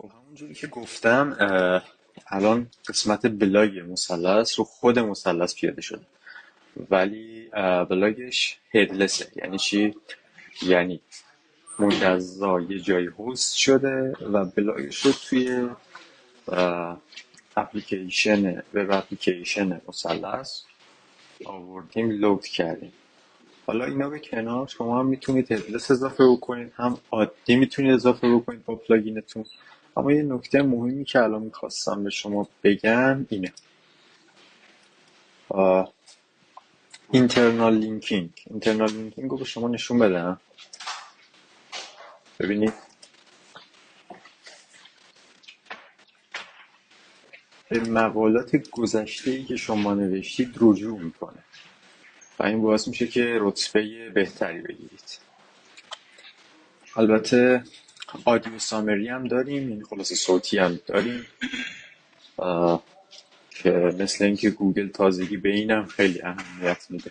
خب همونجوری که گفتم الان قسمت بلاگ مثلث رو خود مثلث پیاده شده، ولی بلاگش هدلسه. یعنی چی؟ یعنی مجزا یه جایی هست شده و بلاگش رو توی اپلیکیشن وب اپلیکیشن مثلث آوردیم لود کردیم. حالا اینا به کنار، شما هم میتونید هدلس اضافه بکنید، هم عادی میتونید اضافه بکنید با پلاگینتون. اما یه نکته مهمی که الان میخواستم به شما بگم اینه: اینترنال لینکینگ رو به شما نشون بدم. ببینید، به مقالات گذشته‌ای که شما نوشتید رجوع میکنه و این باعث میشه که رتبه بهتری بگیرید. البته آدیو سامری هم داریم، یعنی خلاصه صوتی هم داریم که مثل اینکه گوگل تازگی به اینم خیلی اهمیت میده.